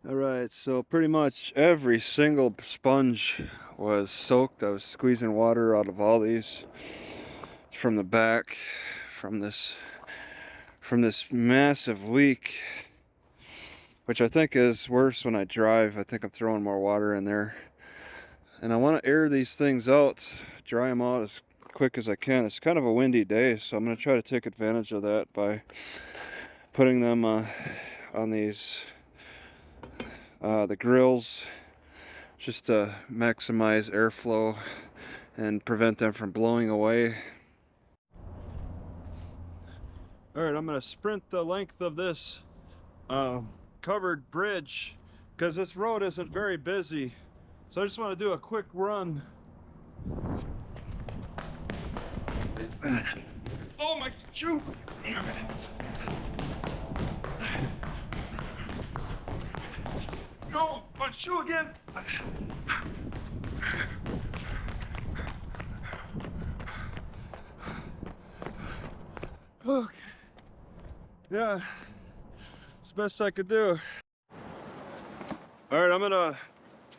Alright, so pretty much every single sponge was soaked. I was squeezing water out of all these from the back, from this massive leak, which I think is worse when I drive. I think I'm throwing more water in there. And I want to air these things out, dry them out as quick as I can. It's kind of a windy day, so I'm going to try to take advantage of that by putting them on these the grills, just to maximize airflow and prevent them from blowing away. Alright, I'm going to sprint the length of this covered bridge because this road isn't very busy. So I just want to do a quick run. Oh, my shoe! No, my shoe again! Okay. Yeah, it's the best I could do. Alright, I'm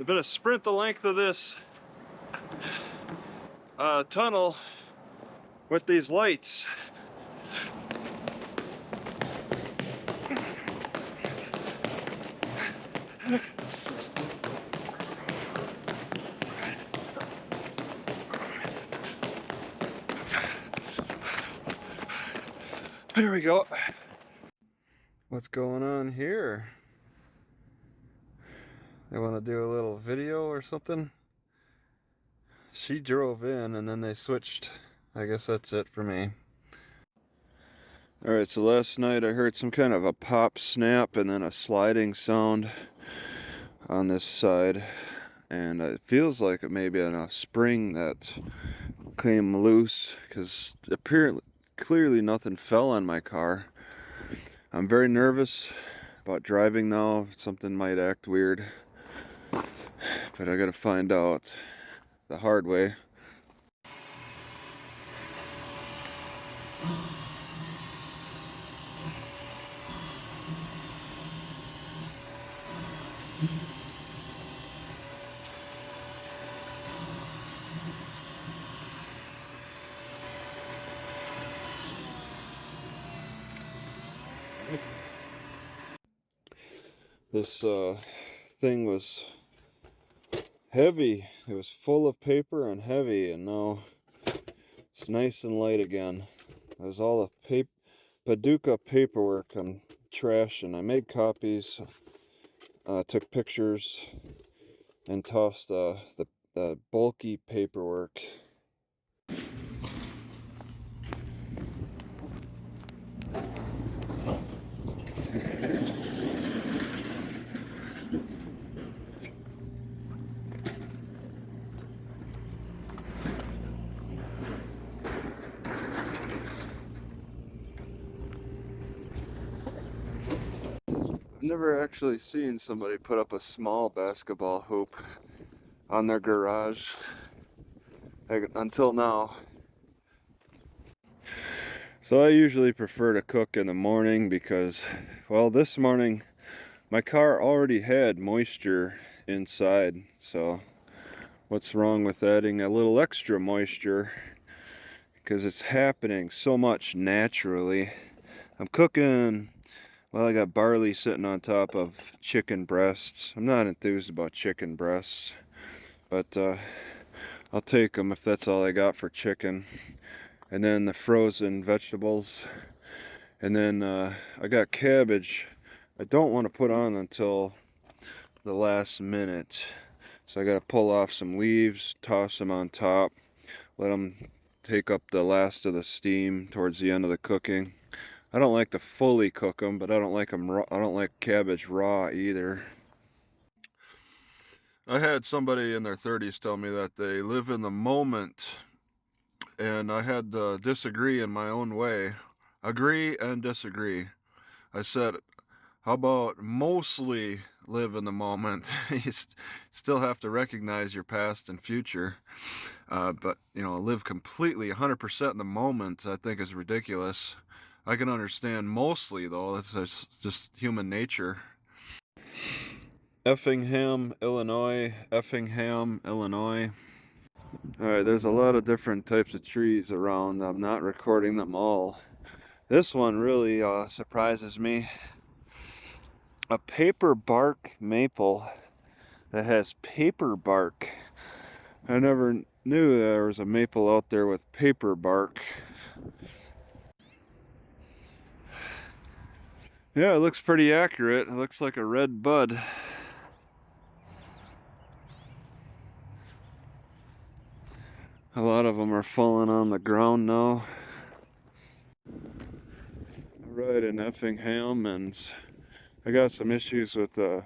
gonna sprint the length of this tunnel with these lights. There we go. What's going on here? They want to do a little video or something? She drove in and then they switched. I guess that's it for me. Alright, so last night I heard some kind of a pop snap and then a sliding sound on this side. And it feels like it may be on a spring that came loose, because apparently, clearly nothing fell on my car. I'm very nervous about driving now. Something might act weird, but I gotta find out the hard way. This thing was heavy. It was full of paper and heavy, and now it's nice and light again. There's all the Paducah paperwork I'm trashing. I made copies, took pictures, and tossed the bulky paperwork. Never actually seen somebody put up a small basketball hoop on their garage, like, until now. So I usually prefer to cook in the morning because, well, this morning my car already had moisture inside. So what's wrong with adding a little extra moisture? Because it's happening so much naturally. I'm cooking. Well, I got barley sitting on top of chicken breasts. I'm not enthused about chicken breasts, but I'll take them if that's all I got for chicken. And then the frozen vegetables. And then I got cabbage. I don't want to put on until the last minute. So I got to pull off some leaves, toss them on top, let them take up the last of the steam towards the end of the cooking. I don't like to fully cook them, but I don't like them raw. I don't like cabbage raw either. I had somebody in their 30s tell me that they live in the moment, and I had to disagree in my own way. Agree and disagree. I said, how about mostly live in the moment? You still have to recognize your past and future, but live completely 100% in the moment, I think, is ridiculous. I can understand mostly, though. That's just human nature. Effingham, Illinois, Effingham, Illinois. Alright, there's a lot of different types of trees around. I'm not recording them all. This one really surprises me. A paper bark maple that has paper bark. I never knew there was a maple out there with paper bark. Yeah, it looks pretty accurate. It looks like a red bud. A lot of them are falling on the ground now. Right in Effingham, and I got some issues with the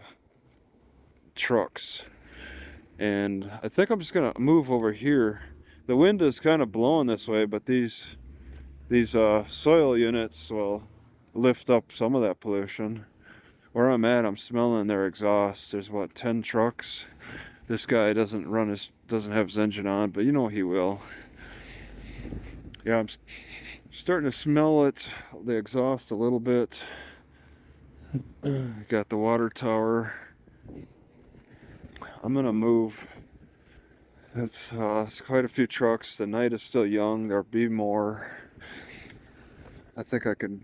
trucks. And I think I'm just gonna move over here. The wind is kind of blowing this way, but these soil units will lift up some of that pollution. Where I'm at, I'm smelling their exhaust. There's what, 10 trucks. This guy doesn't have his engine on, but you know he will. Yeah, I'm starting to smell it, the exhaust a little bit. Got the water tower. I'm gonna move. It's quite a few trucks. The night is still young. There'll be more. I think I could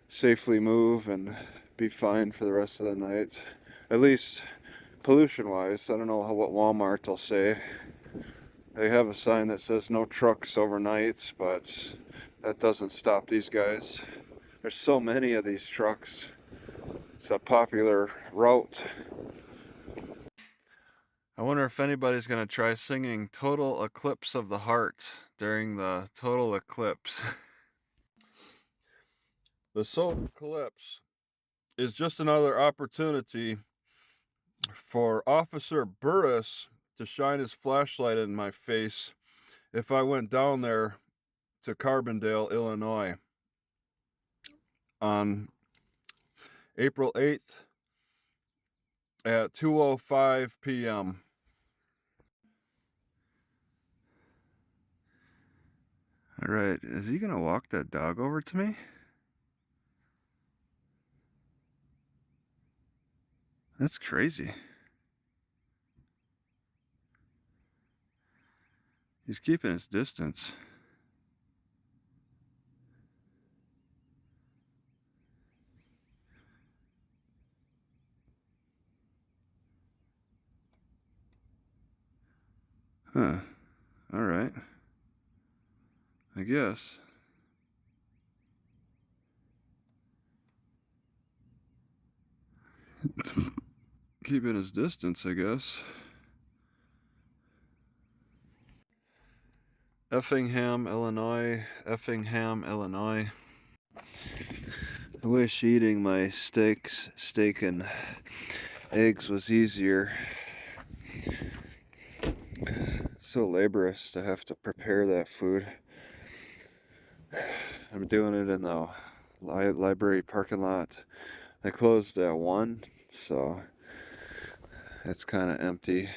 safely move and be fine for the rest of the night. At least pollution-wise. I don't know what Walmart will say. They have a sign that says no trucks overnight, but that doesn't stop these guys. There's so many of these trucks. It's a popular route. I wonder if anybody's going to try singing Total Eclipse of the Heart during the total eclipse. The solar eclipse is just another opportunity for Officer Burris to shine his flashlight in my face if I went down there to Carbondale, Illinois on April 8th at 2:05 p.m. All right, is he gonna walk that dog over to me? That's crazy. He's keeping his distance. Huh. All right. I guess. Keeping his distance, I guess. Effingham, Illinois. Effingham, Illinois. I wish eating my steak and eggs was easier. So laborious to have to prepare that food. I'm doing it in the library parking lot. They closed at 1, so it's kind of empty.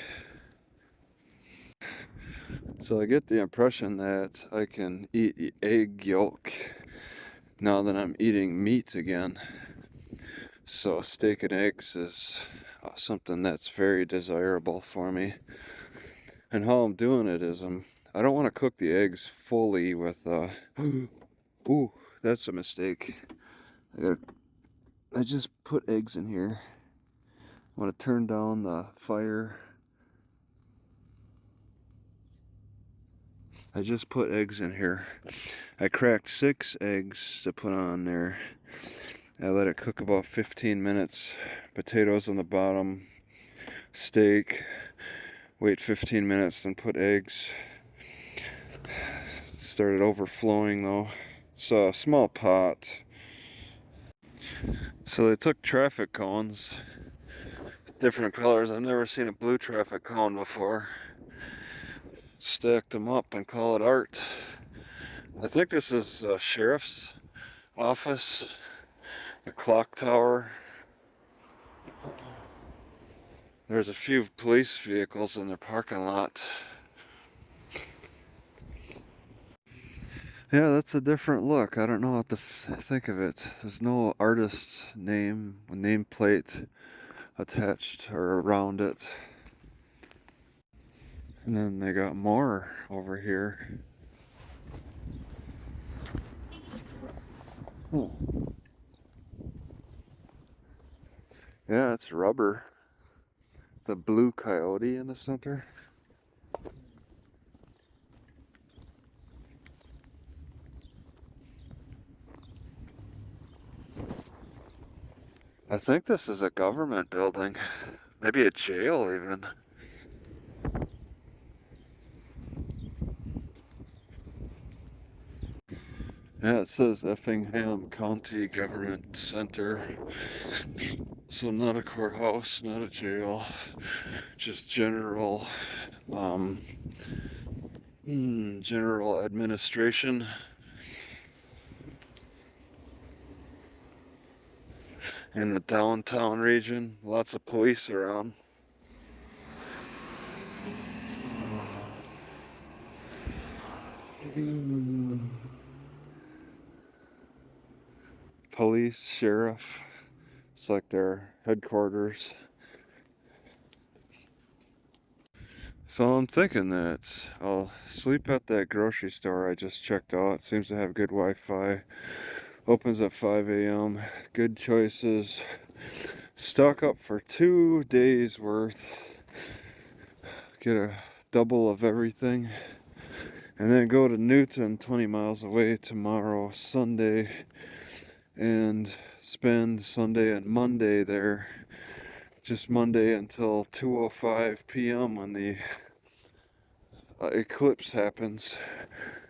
So I get the impression that I can eat egg yolk now that I'm eating meat again. So steak and eggs is something that's very desirable for me. And how I'm doing it is I don't want to cook the eggs fully with ooh, that's a mistake. I just put eggs in here. I want to turn down the fire. I just put eggs in here. I cracked 6 eggs to put on there. I let it cook about 15 minutes. Potatoes on the bottom, steak. Wait 15 minutes, then put eggs. Started overflowing though. It's a small pot. So they took traffic cones, different colors. I've never seen a blue traffic cone before. Stacked them up and call it art. I think this is a sheriff's office, the clock tower. There's a few police vehicles in the parking lot. Yeah, that's a different look. I don't know what to think of it. There's no artist's nameplate attached or around it. And then they got more over here. Yeah, it's rubber. The blue coyote in the center. I think this is a government building. Maybe a jail even. Yeah, it says Effingham County Government Center. So not a courthouse, not a jail, just general administration. In the downtown region, lots of police around. Police, sheriff, it's like their headquarters. So I'm thinking that I'll sleep at that grocery store I just checked out. It seems to have good Wi-Fi. Opens at 5 a.m. Good choices. Stock up for 2 days worth. Get a double of everything. And then go to Newton, 20 miles away, tomorrow, Sunday. And spend Sunday and Monday there. Just Monday until 2:05 p.m. when the eclipse happens.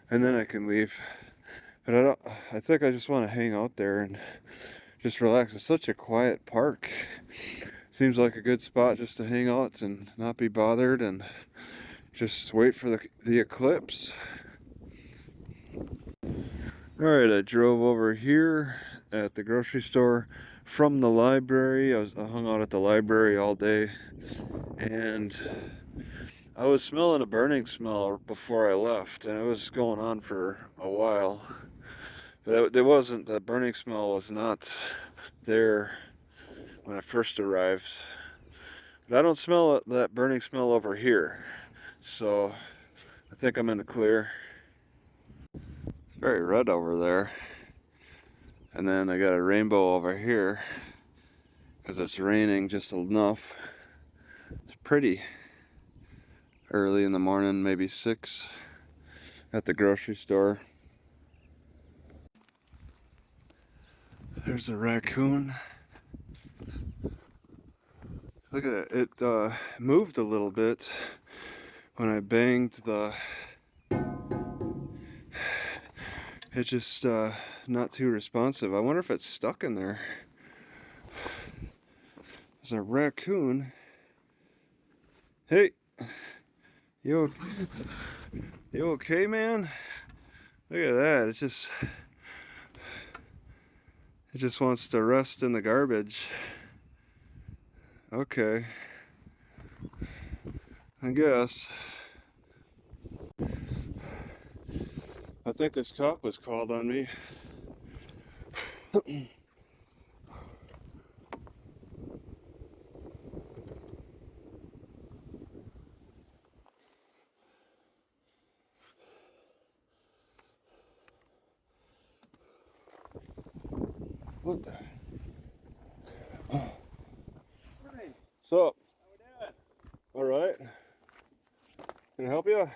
And then I can leave. But I think I just want to hang out there and just relax. It's such a quiet park. Seems like a good spot just to hang out and not be bothered and just wait for the eclipse. Alright, I drove over here at the grocery store from the library. I hung out at the library all day, and I was smelling a burning smell before I left, and it was going on for a while. But the burning smell was not there when I first arrived. But I don't smell that burning smell over here, so I think I'm in the clear. It's very red over there. And then I got a rainbow over here because it's raining just enough. It's pretty. Early in the morning, maybe 6 at the grocery store. There's a raccoon. Look at it. It moved a little bit when I banged the... It's just not too responsive. I wonder if it's stuck in there. There's a raccoon. Hey, you okay, man? Look at that. It just wants to rest in the garbage. Okay, I guess. I think this cop was called on me. What the? Morning. So, How we doing? all right. Can I help you?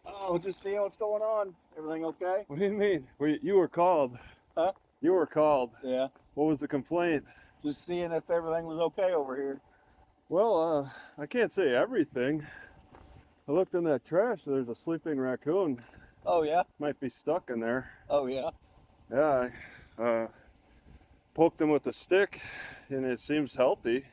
Oh, just seeing what's going on. Everything okay? What do you mean? You were called. Huh? You were called. Yeah. What was the complaint? Just seeing if everything was okay over here. Well, I can't say everything. I looked in that trash. There's a sleeping raccoon. Oh yeah? Might be stuck in there. Oh yeah? Yeah, I poked him with a stick, and it seems healthy.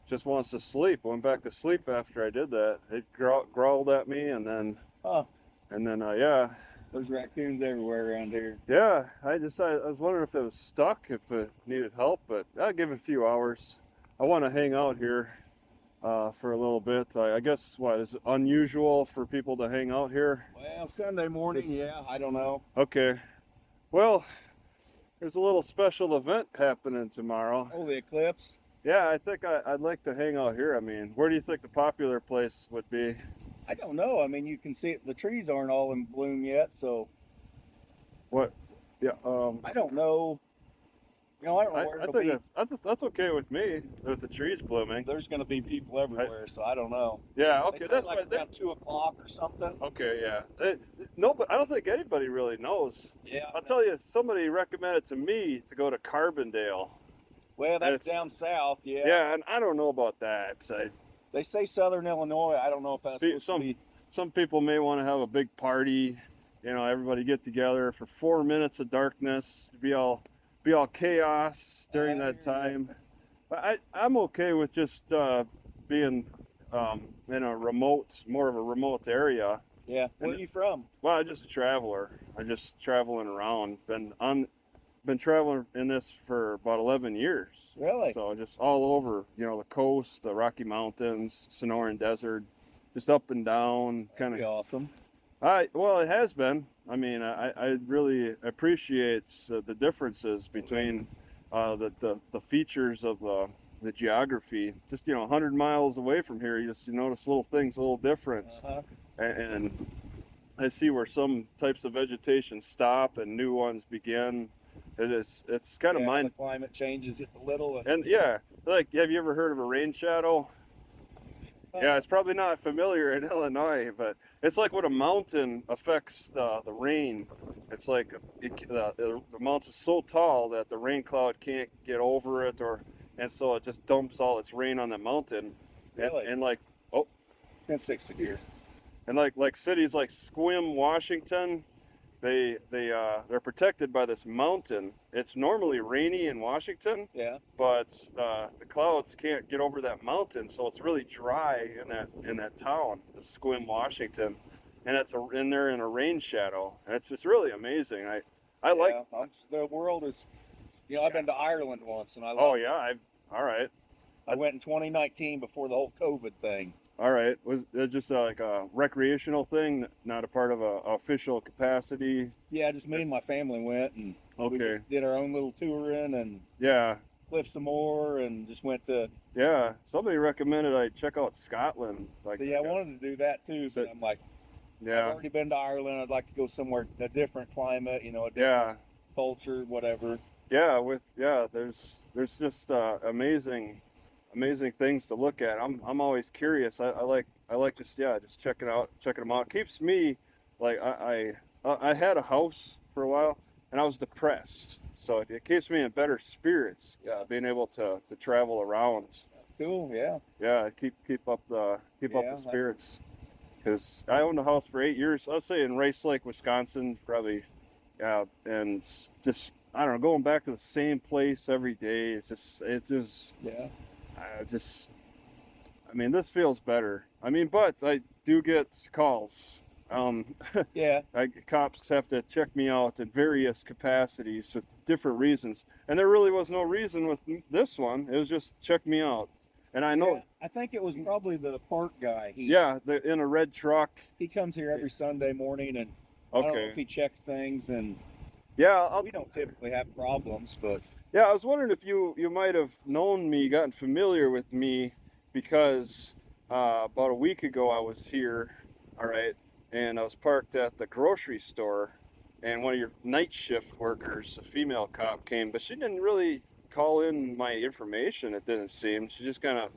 Just wants to sleep. Went back to sleep after I did that. It growled at me, and then, Huh. Yeah. There's raccoons everywhere around here. Yeah, I was wondering if it was stuck, if it needed help, but I'll give it a few hours. I want to hang out here. for a little bit. I guess what is it unusual for people to hang out here? Well, Sunday morning, yeah, I don't know. Okay. Well, there's a little special event happening tomorrow. Oh, the eclipse. Yeah, I think I'd like to hang out here. I mean, where do you think the popular place would be? I don't know. I mean, you can see it, the trees aren't all in bloom yet, so What? Yeah. I don't know. You know, I don't know where I it'll think be. that's okay with me with the trees blooming. There's going to be people everywhere, so I don't know. Yeah. They Okay. say That's like what. around 2 o'clock or something. Okay. Yeah. No, but I don't think anybody really knows. Yeah. I'll tell you, somebody recommended to me to go to Carbondale. Well, that's It's, down south. Yeah. yeah, and I don't know about that. They say Southern Illinois. I don't know if that's supposed to be. Some people may want to have a big party. You know, everybody get together for 4 minutes of darkness. Be all chaos during that time. But I'm okay with just being in a more of a remote area. Yeah. Where are you from? Well, I'm just a traveler. I'm just traveling around. Been traveling in this for about 11 years. Really? So just all over, the coast, the Rocky Mountains, Sonoran Desert, just up and down, kind Pretty of. awesome. Well, it has been. I mean, I really appreciate the differences between the features of the geography. Just 100 miles away from here, you notice little things a little different, Uh-huh. and I see where some types of vegetation stop and new ones begin. It's kind of The climate changes just a little. and yeah, like, have you ever heard of a rain shadow? Yeah, it's probably not familiar in Illinois, but it's like when a mountain affects the rain. It's like the mountain's so tall that the rain cloud can't get over it, and so it just dumps all its rain on the mountain. Really? And like, oh, It's 6 years. and like cities like Sequim, Washington, they're protected by this mountain. It's normally rainy in Washington, Yeah. but the clouds can't get over that mountain, so it's really dry in that town, the Sequim, Washington, and and they're in a rain shadow, and it's just really amazing. I like. The world is. I've been to Ireland once, and I love. Oh yeah, all right. I went in 2019 before the whole COVID thing. All right. Was it just like a recreational thing, not a part of a official capacity? Yeah, just me and my family went, and we Okay. just did our own little touring and Yeah. cliffed some more, and just went to. Yeah. Somebody recommended I check out Scotland. I wanted to do that too, but I'm like, I've Yeah. already been to Ireland. I'd like to go somewhere a different climate, a different Yeah. culture, whatever. Yeah. There's just amazing things to look at. I'm always curious. I like just checking them out. Keeps me like I had a house for a while and I was depressed, so it keeps me in better spirits. Yeah, being able to travel around. Cool. Yeah. Yeah, keep up the spirits. Because I owned a house for 8 years. I'll say in Rice Lake, Wisconsin, probably. Yeah, and just I don't know, going back to the same place every day. It just. Yeah. I mean, this feels better. I mean, but I do get calls. Yeah. Cops have to check me out in various capacities for different reasons, and there really was no reason with this one. It was just check me out, and I know. Yeah, I think it was probably the park guy. They're in a red truck. He comes here every Sunday morning, and I don't know if he checks things, and we don't typically have problems, but yeah, I was wondering if you might have known me, gotten familiar with me, because about a week ago I was here, all right, and I was parked at the grocery store, and one of your night shift workers, a female cop, came, but she didn't really call in my information. It didn't seem. She just kind of,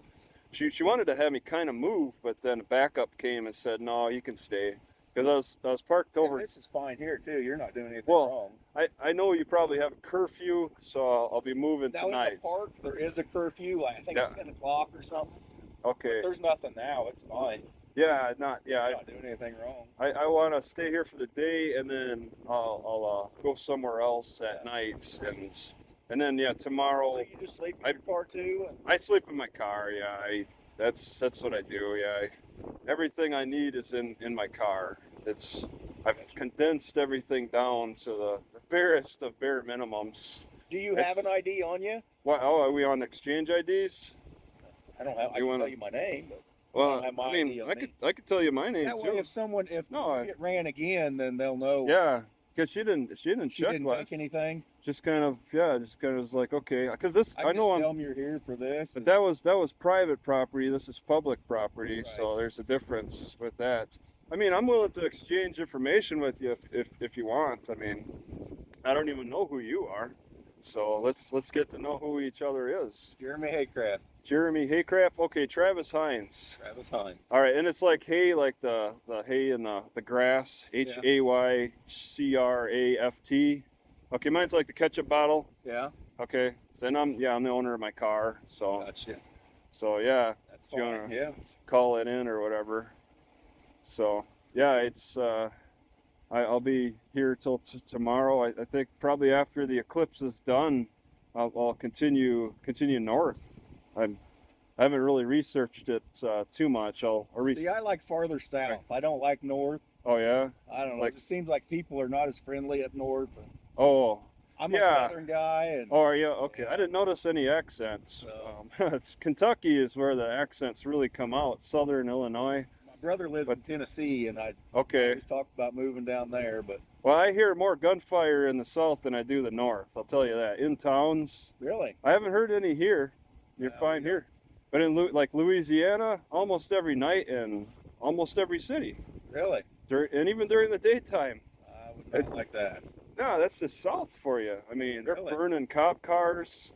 she wanted to have me kind of move, but then a backup came and said, "No, you can stay." Because I was parked over. And this is fine here too. You're not doing anything Well, wrong. I know you probably have a curfew, so I'll be moving now tonight. In the park, there is a curfew. Like, I think it's 10 o'clock or something. Okay. But there's nothing now. It's fine. Yeah, You're not doing anything wrong. I want to stay here for the day, and then I'll go somewhere else at night, and then tomorrow. So you just sleep in your car too? I sleep in my car. Yeah, that's what I do. Yeah, everything I need is in my car. I've condensed everything down to the barest of bare minimums. Do you have an ID on you? What? Oh, are we on exchange IDs? I don't have. I can tell you my name, but well, I don't have my ID on me. I could tell you my name That too. way, if you get ran again, then they'll know. Yeah, because she didn't check take anything. Just kind of was like, okay, because this I know tell them you're here for this. But that was private property. This is public property, Right. so there's a difference with that. I mean, I'm willing to exchange information with you if you want. I mean, I don't even know who you are, so let's get to know who each other is. Jeremy Haycraft. Jeremy Haycraft. Okay, Travis Hines. Travis Hines. All right, and it's like hay, like the hay and the grass. Haycraft. Okay, mine's like the ketchup bottle. Yeah. Okay, so then I'm the owner of my car. So. Gotcha. So yeah. That's fine. Yeah. Call it in or whatever. So yeah, it's I'll be here till tomorrow. I think probably after the eclipse is done, I'll continue north. I haven't really researched it too much. See, I like farther south. I don't like north. Oh yeah. I don't know. It just seems like people are not as friendly up north. Oh. I'm a southern guy. And, oh, are you? Okay. I didn't notice any accents. It's Kentucky is where the accents really come out. Southern Illinois. My brother lives in Tennessee, and I always talked about moving down there. But well, I hear more gunfire in the south than I do the north. I'll tell you that. In towns. Really? I haven't heard any here. You're fine here. But in like Louisiana, almost every night and almost every city. Really? And even during the daytime. I would not like that. No, that's the South for you. I mean, they're burning cop cars,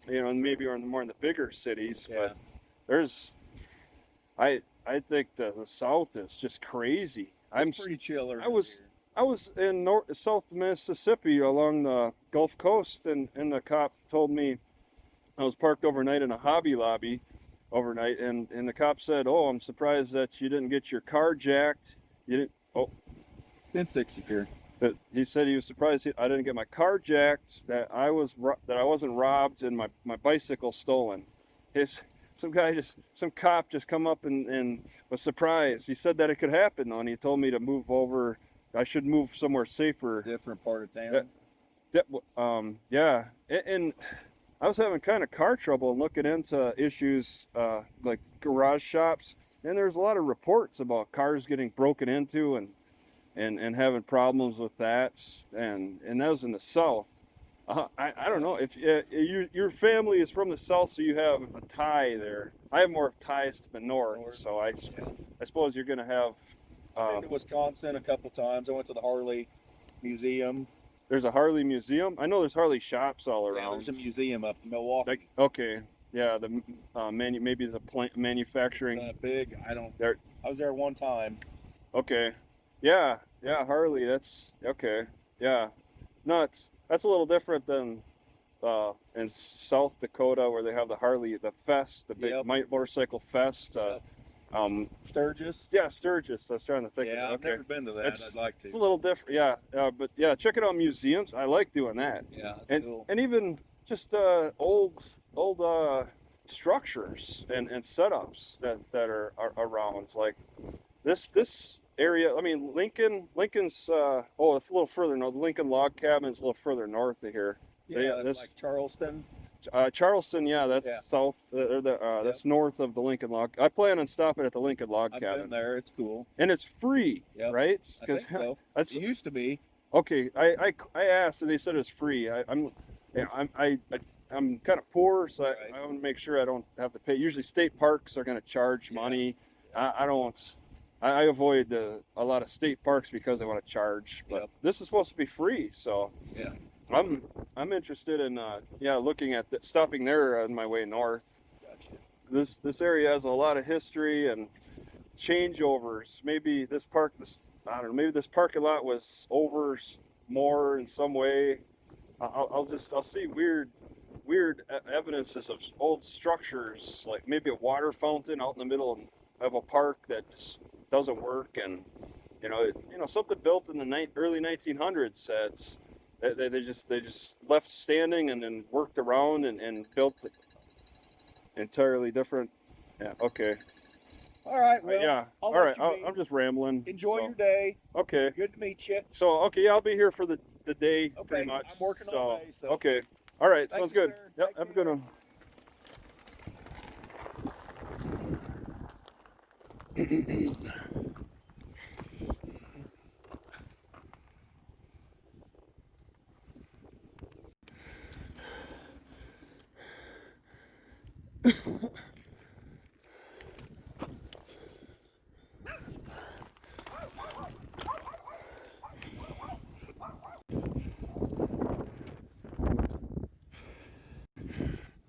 and maybe more in the bigger cities. Yeah. But I think the South is just crazy. It's pretty chill. I was in South Mississippi along the Gulf Coast, and the cop told me I was parked overnight in a Hobby Lobby overnight, and the cop said, "Oh, I'm surprised that you didn't get your car jacked. You didn't." Oh, 1060 here. But he said he was surprised I didn't get my car jacked, that I wasn't robbed, and my bicycle stolen. Some cop just come up and was surprised. He said that it could happen though, and he told me to move over. I should move somewhere safer. Different part of town. Yeah, and I was having kind of car trouble and looking into issues like garage shops, and there's a lot of reports about cars getting broken into and having problems with that, and that was in the South. I don't know if your family is from the South, so you have a tie there. I have more ties to the north. So I suppose you're gonna have. I've been to Wisconsin a couple times. I went to the Harley Museum. There's a Harley museum. I know there's Harley shops all around. Yeah, there's a museum up in Milwaukee. Okay, yeah, the maybe the plant manufacturing. It's big. I was there one time. Okay. Yeah, Harley, that's okay. Yeah. No, that's a little different than in South Dakota where they have the Harley, the fest, the big motorcycle fest. Sturgis? Yeah, Sturgis. I was trying to think of it. I've never been to that. I'd like to. It's a little different, yeah. But yeah, check it out, museums. I like doing that. Yeah, that's cool. And even just old structures and setups that are around. It's like this area. I mean, Lincoln's a little further north. The Lincoln Log Cabin is a little further north of here. Yeah, like Charleston. Charleston, yeah, that's south. That's north of the Lincoln Log. I plan on stopping at the Lincoln Log Cabin. I've been there. It's cool. And it's free, right? I think so. It used to be. Okay, I asked and they said it's free. I'm kind of poor, so I want to make sure I don't have to pay. Usually, state parks are going to charge money. I avoid a lot of state parks because they want to charge. But this is supposed to be free, so yeah. I'm interested in looking at stopping there on my way north. Gotcha. This area has a lot of history and changeovers. Maybe this maybe this parking lot was over more in some way. I'll see weird evidences of old structures, like maybe a water fountain out in the middle of a park that just doesn't work, and something built in the early 1900s that's. They just left standing and then worked around and built entirely different. Yeah. Okay. All right. Well. Yeah. All right. I'm just rambling. Enjoy your day. Okay. Good to meet you. So okay, I'll be here for the day pretty much. I'm working all day. So. Okay. All right. Thank sounds you, good. Sir. Yep. Have a good one.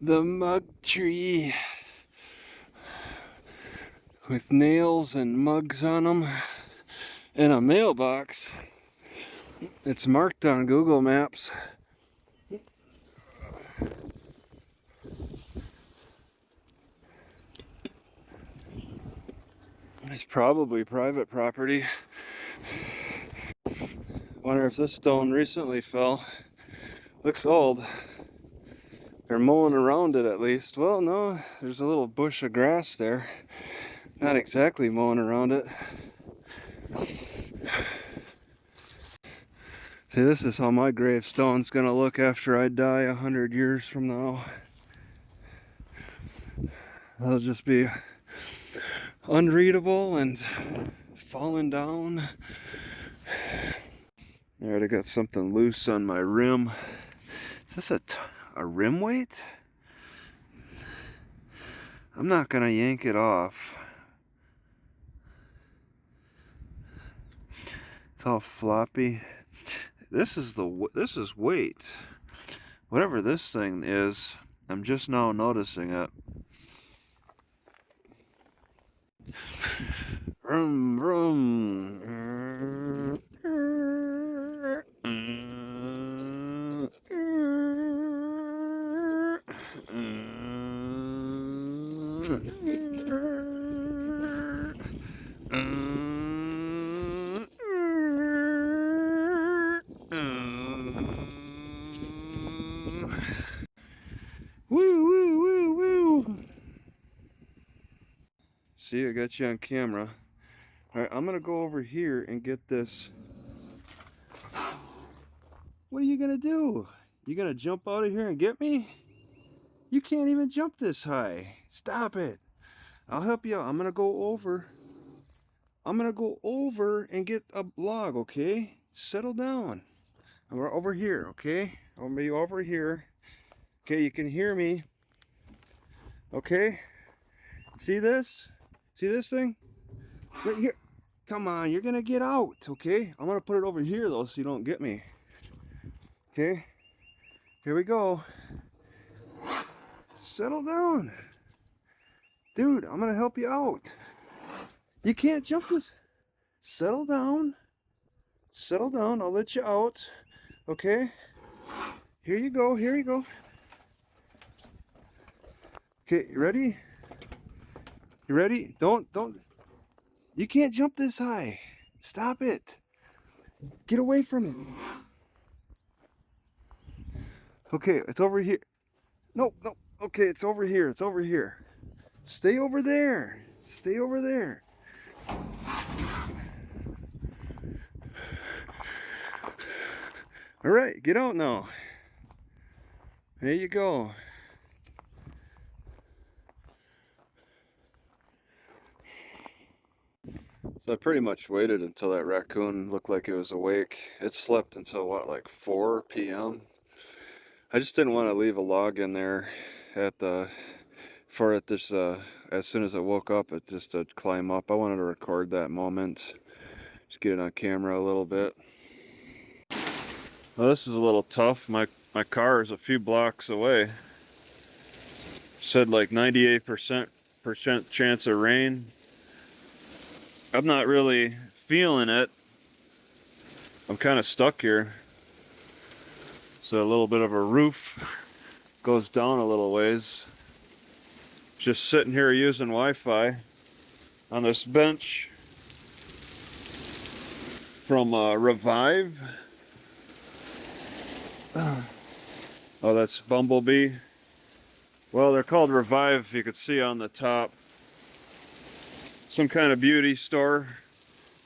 The mug tree with nails and mugs on them and a mailbox. It's marked on Google Maps. It's probably private property. Wonder if this stone recently fell. Looks old. They're mowing around it at least. Well, no, there's a little bush of grass there. Not exactly mowing around it. See, this is how my gravestone's gonna look after I die 100 years from now. It'll just be unreadable and falling down. Alright, I got something loose on my rim. Is this a rim weight? I'm not gonna yank it off. It's all floppy. This is weight. Whatever this thing is, I'm just now noticing it. Vroom, vroom. Woo, woo, woo, woo. See, I got you on camera. Alright, I'm gonna go over here and get this. What are you gonna do? You gonna jump out of here and get me? You can't even jump this high. Stop it. I'll help you out. I'm gonna go over. I'm gonna go over and get a log, okay? Settle down. We're over here, okay? I'll be over here. Okay, you can hear me. Okay? See this? See this thing? Right here. Come on, you're gonna get out, okay? I'm gonna put it over here though so you don't get me. Okay? Here we go. Settle down. Dude, I'm gonna help you out. You can't jump this. Settle down. Settle down. I'll let you out. Okay? Here you go. Here you go. Okay, you ready? You ready? Don't. You can't jump this high. Stop it. Get away from it. Okay, it's over here. No. Okay, it's over here. It's over here. Stay over there. Stay over there. All right, get out now. There you go. So I pretty much waited until that raccoon looked like it was awake. It slept until what, like 4 p.m.? I just didn't want to leave a log in there at the for it this as soon as it woke up, it just to climb up. I wanted to record that moment, just get it on camera a little bit. Well, this is a little tough. My car is a few blocks away. Said like 98% chance of rain. I'm not really feeling it. I'm kind of stuck here. So a little bit of a roof goes down a little ways. Just sitting here using Wi-Fi on this bench from Revive. Oh, that's Bumblebee. Well, they're called Revive, you could see on the top. Some kind of beauty store.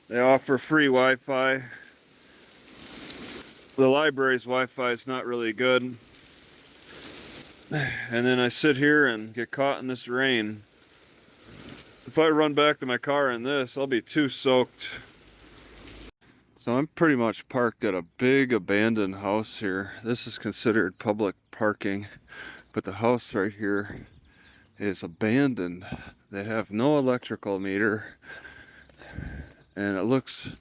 They offer free Wi-Fi. The library's Wi-Fi is not really good. And then I sit here and get caught in this rain if I run back to my car in this, I'll be too soaked. So I'm pretty much parked at a big abandoned house here. This is considered public parking, but the house right here is abandoned. They have no electrical meter, and it looks,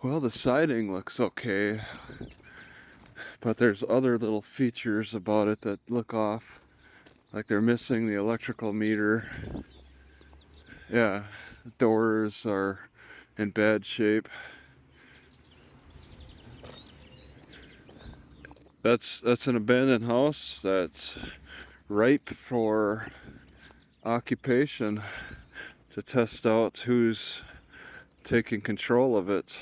well, the siding looks okay, but there's other little features about it that look off, like they're missing the electrical meter. Yeah, doors are in bad shape. That's an abandoned house that's ripe for occupation, to test out who's taking control of it.